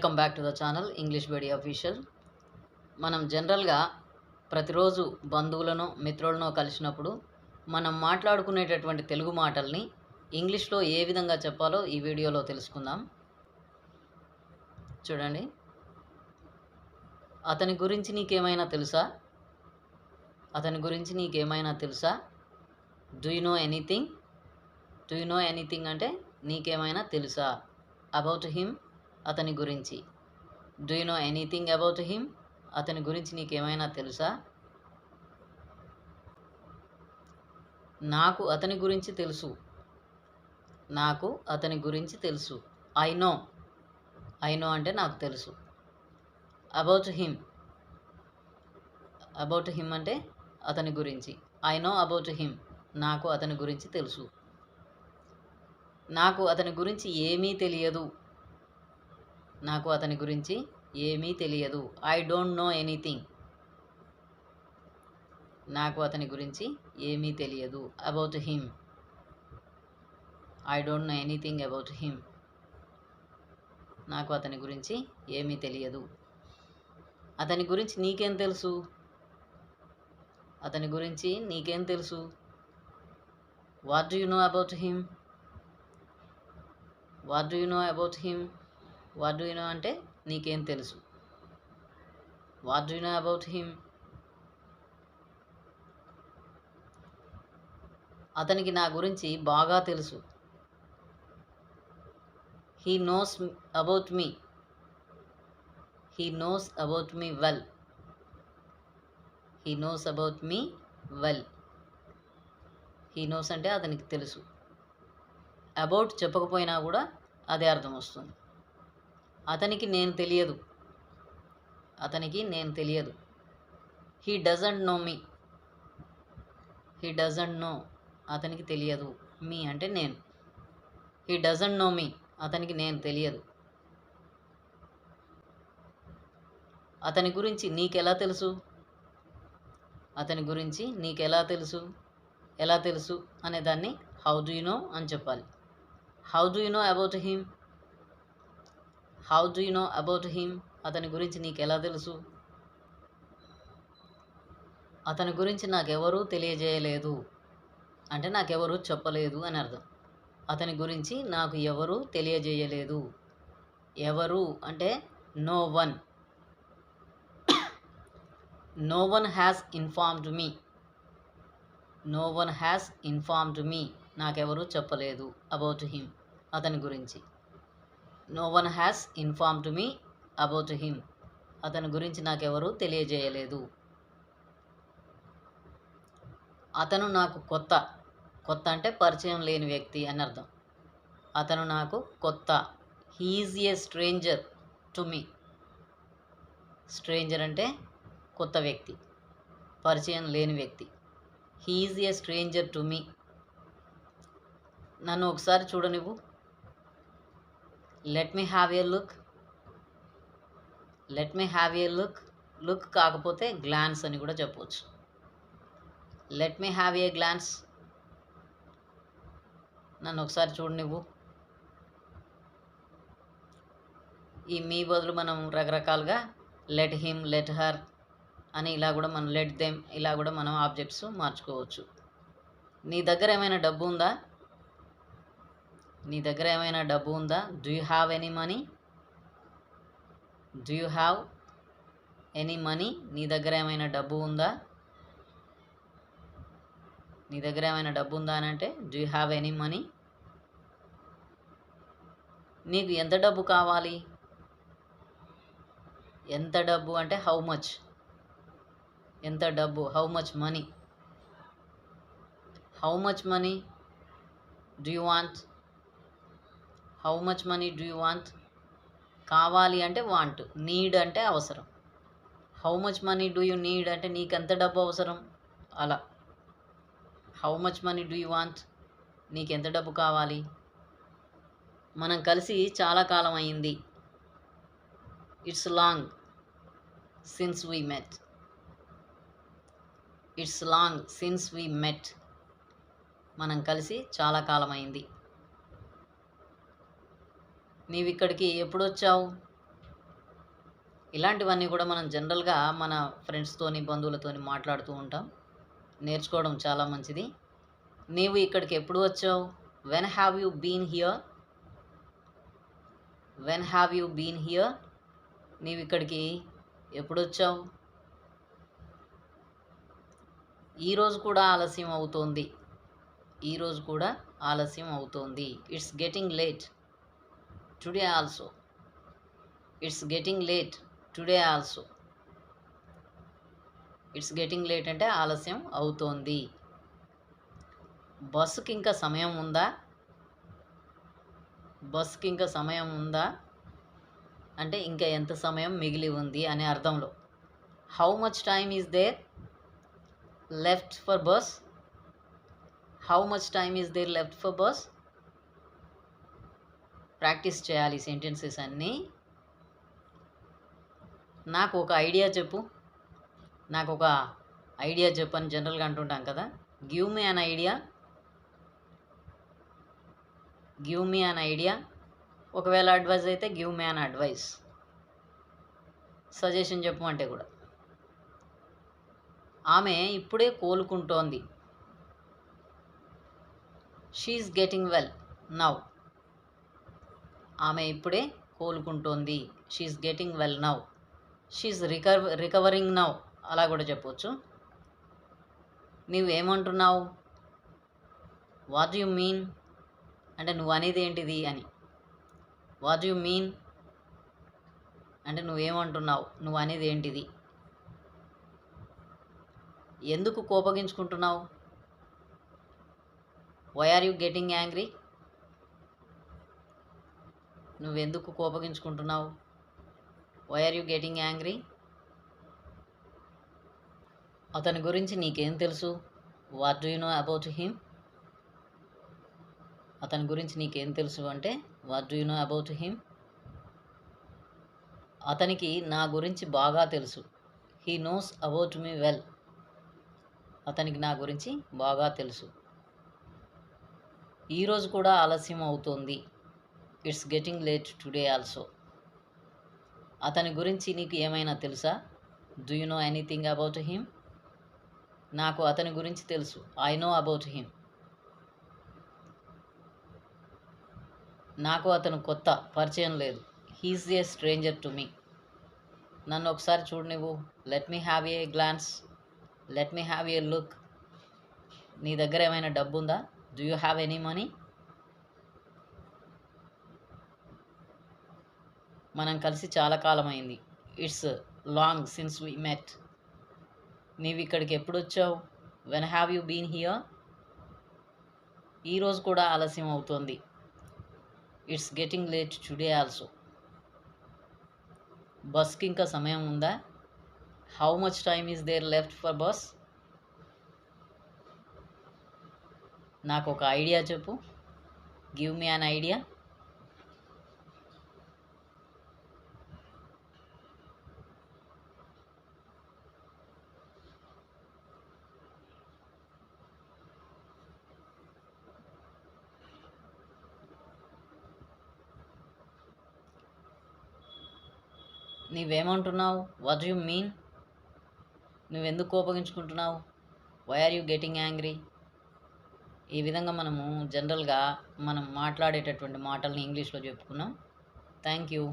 Welcome back to the channel English బడి official. మనం జనరల్గా ప్రతిరోజు బంధువులను మిత్రులను కలిసినప్పుడు మనం మాట్లాడుకునేటటువంటి తెలుగు మాటల్ని ఇంగ్లీష్లో ఏ విధంగా చెప్పాలో ఈ వీడియోలో తెలుసుకుందాం. చూడండి, అతని గురించి నీకేమైనా తెలుసా? అతని గురించి నీకేమైనా తెలుసా? Do you know anything? Do you know anything అంటే నీకేమైనా తెలుసా? అబౌట్ హిమ్, అతని గురించి. Do you know anything about him? అతని గురించి నీకేమైనా తెలుసా? నాకు అతని గురించి తెలుసు. నాకు అతని గురించి తెలుసు. I no. ఐ నో అంటే నాకు తెలుసు. About him. అబౌట్ హిమ్ అంటే అతని గురించి. I know about him. నాకు అతని గురించి తెలుసు. నాకు అతని గురించి ఏమీ తెలియదు. నాకు అతని గురించి ఏమీ తెలియదు. I don't know anything. నాకు అతని గురించి ఏమీ తెలియదు. About him. I don't know anything about him. నాకు అతని గురించి ఏమీ తెలియదు. అతని గురించి నీకేం తెలుసు? అతని గురించి నీకేం తెలుసు? What do you know about him? What do you know about him? What do you no అంటే నీకేం తెలుసు. What do you know about him? అతనికి నా గురించి బాగా తెలుసు. He knows about me. He knows about me well. He knows about me well. He knows అంటే అతనికి తెలుసు. అబౌట్ చెప్పకపోయినా కూడా అదే అర్థం వస్తుంది. అతనికి నేను తెలియదు. అతనికి నేను తెలియదు. He doesn't know me. He doesn't know. అతనికి తెలియదు. మీ అంటే నేను. హీ డజంట్ నో మీ. అతనికి నేను తెలియదు. అతని గురించి నీకెలా తెలుసు? అతని గురించి నీకెలా తెలుసు? ఎలా తెలుసు అనే దాన్ని హౌ డూ యు నో అని చెప్పాలి. How do you know about him? How do you know about him? అతని గురించి నీకెలా తెలుసు? అతని గురించి నాకెవరూ తెలియజేయలేదు అంటే నాకెవరూ చెప్పలేదు అని అర్థం. అతని గురించి నాకు ఎవరూ తెలియజేయలేదు. ఎవరు అంటే no one. No one has informed me. No one has informed me. నాకెవరూ చెప్పలేదు అబౌట్ హిమ్, అతని గురించి. No one has informed me about him. అతని గురించి నాకెవరూ తెలియజేయలేదు. అతను నాకు కొత్త. కొత్త అంటే పరిచయం లేని వ్యక్తి అని అర్థం. అతను నాకు కొత్త. He is a stranger to me. Stranger అంటే కొత్త వ్యక్తి, పరిచయం లేని వ్యక్తి. He is a stranger to me. నన్ను ఒకసారి చూడనివ్వు. Let me have a look. Let me have a look. Look కాకపోతే గ్లాన్స్ అని కూడా చెప్పవచ్చు. Let me have a glance. నన్ను ఒకసారి చూడనివ్వు. ఈ మీ బదులు మనం రకరకాలుగా లెట్ హిమ్, లెట్ హర్ అని ఇలా కూడా మనం లెట్ దెమ్ ఇలా కూడా మనం ఆబ్జెక్ట్స్ మార్చుకోవచ్చు. నీ దగ్గర ఏమైనా డబ్బు ఉందా? నీ దగ్గర ఏమైనా డబ్బు ఉందా? Do you have any money? Do you have any money? నీ దగ్గర ఏమైనా డబ్బు ఉందా? నీ దగ్గర ఏమైనా డబ్బు ఉందా అని అంటే do you have any money? నీకు ఎంత డబ్బు కావాలి? ఎంత డబ్బు అంటే హౌ మచ్. ఎంత డబ్బు, how much money. How much money do you want? How much money do you want? కావాలి అంటే వాంట్, నీడ్ అంటే అవసరం. How much money do you need అంటే నీకెంత డబ్బు అవసరం అలా. How much money do you want? నీకెంత డబ్బు కావాలి? మనం కలిసి చాలా కాలం అయింది. It's long since we met. It's long since we మెట్. మనం కలిసి చాలా కాలం అయింది. నీవిక్కడికి ఎప్పుడు వచ్చావు? ఇలాంటివన్నీ కూడా మనం జనరల్గా మన ఫ్రెండ్స్తోని బంధువులతోని మాట్లాడుతూ ఉంటాం. నేర్చుకోవడం చాలా మంచిది. నీవు ఇక్కడికి ఎప్పుడు వచ్చావు? When have you been here? When have you been here? నీవు ఇక్కడికి ఎప్పుడు వచ్చావు? ఈరోజు కూడా ఆలస్యం అవుతోంది. ఈరోజు కూడా ఆలస్యం అవుతోంది. It's getting late today also. It's getting late today also. It's getting late అంటే ఆలస్యం అవుతోంది. బస్సుకి ఇంకా సమయం ఉందా? బస్సుకి ఇంకా సమయం ఉందా అంటే ఇంకా ఎంత సమయం మిగిలి ఉంది అనే అర్థంలో. How much time is there left for bus? How much time is there left for bus? Practice చేయాలి సెంటెన్సెస్ అన్నీ. నాకు ఒక ఐడియా చెప్పు. నాకు ఒక ఐడియా చెప్పు అని జనరల్గా అంటుంటాం కదా. Give me an idea. Give me an idea. ఒకవేళ అడ్వైజ్ అయితే give me an advice. Suggestion చెప్పు అంటే కూడా. ఆమె ఇప్పుడే కోలుకుంటోంది. She is getting well now. ఆమె ఇప్పుడే కోలుకుంటోంది. She is getting well now. She is recovering now అలా కూడా చెప్పవచ్చు. నువ్వేమంటున్నావు? వాట్ యు మీన్ అంటే నువ్వు అనేది ఏంటిది అని. వాట్ యు మీన్ అంటే నువ్వేమంటున్నావు, నువ్వు అనేది ఏంటిది. ఎందుకు కోపగించుకుంటున్నావు? Why are you getting angry? నువ్వెందుకు కోపగించుకుంటున్నావు? Why are you getting angry? అతని గురించి నీకేం తెలుసు? What do you know about him? అతని గురించి నీకేం తెలుసు అంటే what do you know about him? అతనికి నా గురించి బాగా తెలుసు. He knows about me well. అతనికి నా గురించి బాగా తెలుసు. ఈరోజు కూడా ఆలస్యం అవుతోంది. It's getting late today also. అతని గురించి నీకు ఏమైనా తెలుసా? Do you know anything about him? నాకు అతని గురించి తెలుసు. I know about him. నాకు అతను కొత్త, పరిచయం లేదు. He's a stranger to me. నన్ను ఒకసారి చూడు నువ్వు. Let me have a glance. Let me have a look. నీ దగ్గర ఏమైనా డబ్బు ఉందా? Do you have any money? మనం కలిసి చాలా కాలం అయింది. It's long since we met. నీవు ఇక్కడికి ఎప్పుడు వచ్చావు? When have you been here? ఈరోజు కూడా ఆలస్యం అవుతోంది. It's getting late today also. బస్కి ఇంకా సమయం ఉందా? How much time is there left for bus? నాకు ఒక ఐడియా చెప్పు. Give me an idea. నీవేమంటున్నావు? What you mean? నువ్వెందుకు కోపగించుకుంటున్నావు? Why are you getting angry? ఈ విధంగా మనము జనరల్గా మనం మాట్లాడేటటువంటి మాటల్ని ఇంగ్లీష్లో చెప్పుకున్నాం. Thank you.